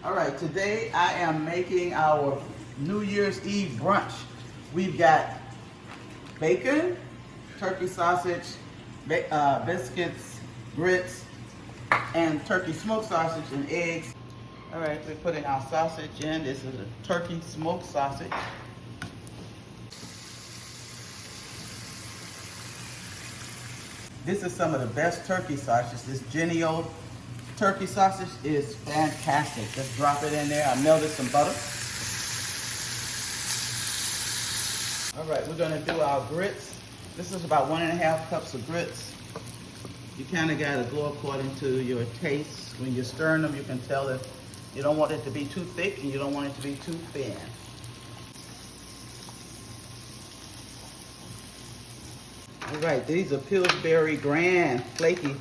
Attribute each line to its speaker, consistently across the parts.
Speaker 1: All right, today I am making our New Year's Eve brunch. We've got bacon, turkey sausage, biscuits, grits, and turkey smoked sausage and eggs. All right, we're putting our sausage in. This is a turkey smoked sausage. This is some of the best turkey sausages. This Jennie-O turkey sausage is fantastic. Just drop it in there. I melted some butter. All right, we're gonna do our grits. This is about 1.5 cups of grits. You kind of gotta go according to your taste. When you're stirring them, you can tell if you don't want it to be too thick and you don't want it to be too thin. All right, these are Pillsbury Grand Flaky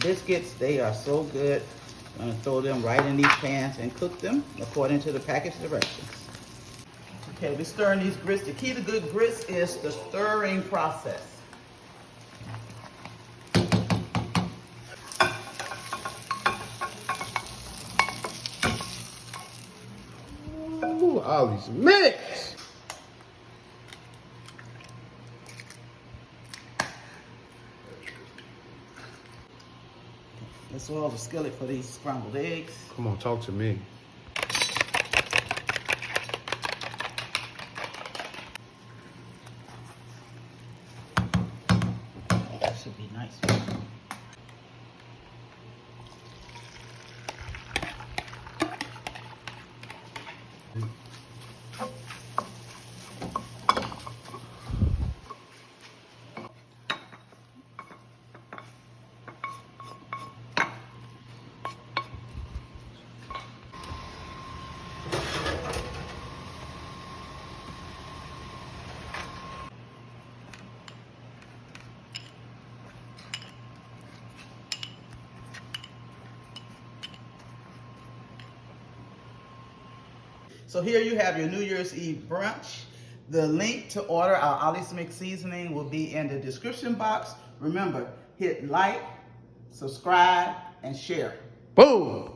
Speaker 1: biscuits. They are so good. I'm gonna throw them right in these pans and cook them according to the package directions. Okay, we're stirring these grits. The key to good grits is the stirring process.
Speaker 2: Ooh, all these mix.
Speaker 1: Let's oil the skillet for these scrambled eggs.
Speaker 2: Come on, talk to me.
Speaker 1: That should be nice. So here you have your New Year's Eve brunch. The link to order our Ollie's Mix seasoning will be in the description box. Remember, hit like, subscribe, and share.
Speaker 2: Boom.